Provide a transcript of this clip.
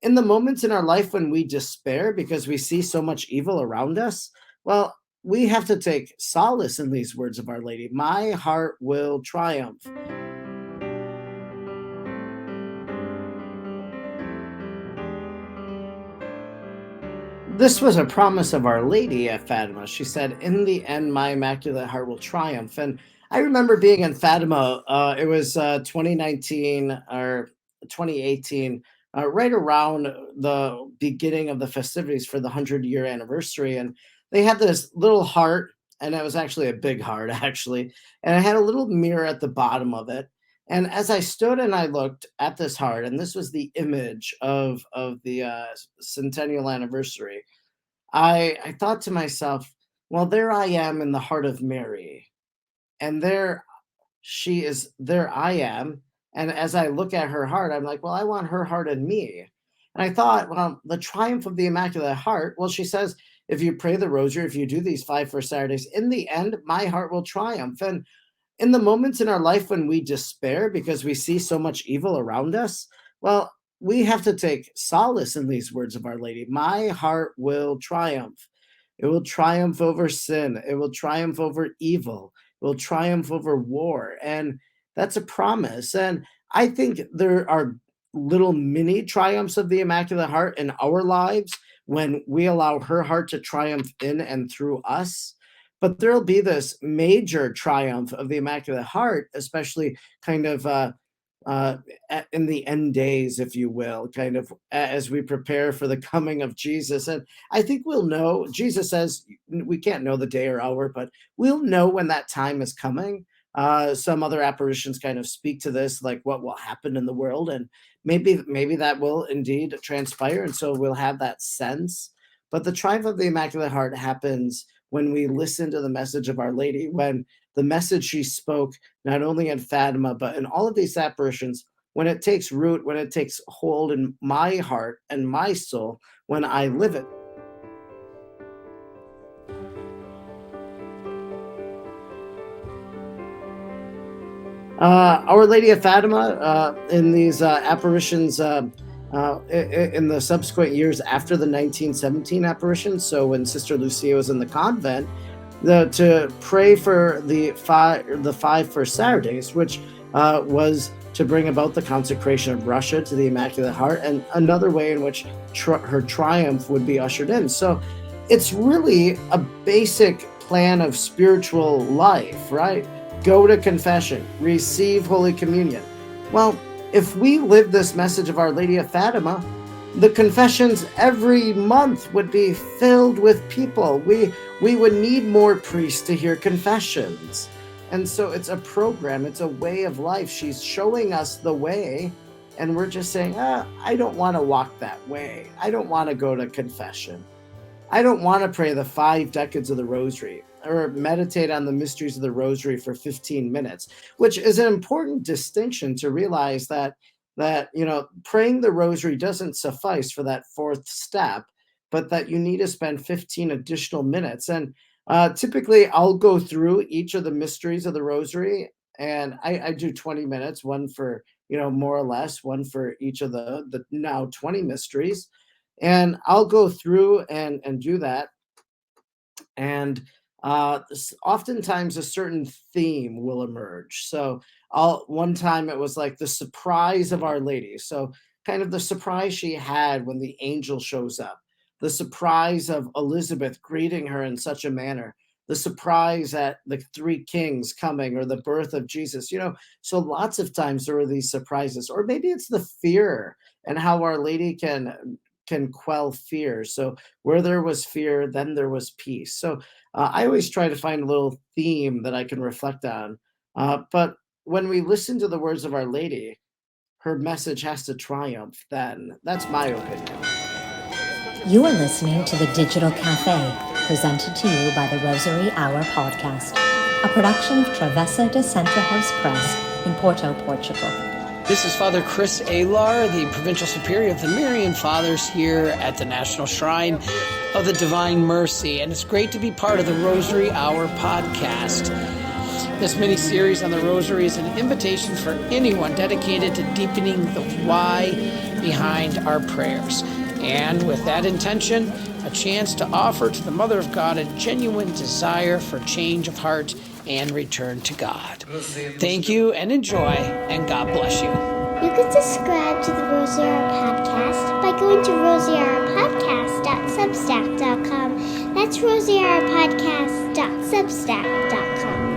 in the moments in our life when we despair because we see so much evil around us, well, we have to take solace in these words of Our Lady. My heart will triumph. This was a promise of Our Lady at Fatima. She said, "In the end, my Immaculate Heart will triumph." And I remember being in Fatima. It was 2019 or 2018, right around the beginning of the festivities for the 100-year anniversary. And they had this little heart, and it was actually a big heart, actually. And it had a little mirror at the bottom of it. And as I stood and I looked at this heart, and this was the image of the centennial anniversary, I thought to myself, well, there I am in the heart of Mary, and there she is, there I am. And as I look at her heart, I'm like, well, I want her heart in me. And I thought, well, the triumph of the Immaculate Heart, well, she says, if you pray the rosary, if you do these 5 first Saturdays, in the end, my heart will triumph. And in the moments in our life when we despair because we see so much evil around us, well, we have to take solace in these words of Our Lady. My heart will triumph. It will triumph over sin. It will triumph over evil. It will triumph over war. And that's a promise. And I think there are little mini triumphs of the Immaculate Heart in our lives when we allow her heart to triumph in and through us. But there'll be this major triumph of the Immaculate Heart, especially kind of uh, in the end days, if you will, kind of as we prepare for the coming of Jesus. And I think we'll know, Jesus says we can't know the day or hour, but we'll know when that time is coming. Some other apparitions kind of speak to this, like what will happen in the world, and maybe that will indeed transpire, and so we'll have that sense. But the triumph of the Immaculate Heart happens when we listen to the message of Our Lady, when the message she spoke, not only in Fatima, but in all of these apparitions, when it takes root, when it takes hold in my heart and my soul, when I live it. Our Lady of Fatima, in these apparitions, in the subsequent years after the 1917 apparition, so when Sister Lucia was in the convent, to pray for the 5 first Saturdays, which was to bring about the consecration of Russia to the Immaculate Heart, and another way in which her triumph would be ushered in. So it's really a basic plan of spiritual life, right? Go to confession, receive Holy Communion. Well, if we live this message of Our Lady of Fatima, the confessions every month would be filled with people. We would need more priests to hear confessions. And so it's a program, it's a way of life. She's showing us the way, and we're just saying, I don't want to walk that way. I don't want to go to confession. I don't want to pray the 5 decades of the Rosary or meditate on the mysteries of the Rosary for 15 minutes, which is an important distinction to realize that praying the Rosary doesn't suffice for that 4th step, but that you need to spend 15 additional minutes. And typically I'll go through each of the mysteries of the Rosary, and I do 20 minutes, one for, more or less, one for each of the now 20 mysteries. And I'll go through and do that. And oftentimes a certain theme will emerge. So one time it was like the surprise of Our Lady. So kind of the surprise she had when the angel shows up, the surprise of Elizabeth greeting her in such a manner, the surprise at the 3 kings coming, or the birth of Jesus, so lots of times there are these surprises. Or maybe it's the fear and how Our Lady can quell fear. So where there was fear, then there was peace. So I always try to find a little theme that I can reflect on. But when we listen to the words of Our Lady, her message has to triumph then. That's my opinion. You are listening to The Digital Cafe, presented to you by the Rosary Hour podcast, a production of Travessa de Centro House Press in Porto, Portugal. This is Father Chris Alar, the Provincial Superior of the Marian Fathers here at the National Shrine of the Divine Mercy, and it's great to be part of the Rosary Hour podcast. This mini-series on the Rosary is an invitation for anyone dedicated to deepening the why behind our prayers. And with that intention, a chance to offer to the Mother of God a genuine desire for change of heart and return to God. Thank you and enjoy, and God bless you. You can subscribe to the Rosary Hour podcast by going to rosaryhourpodcast.substack.com. That's rosaryhourpodcast.substack.com.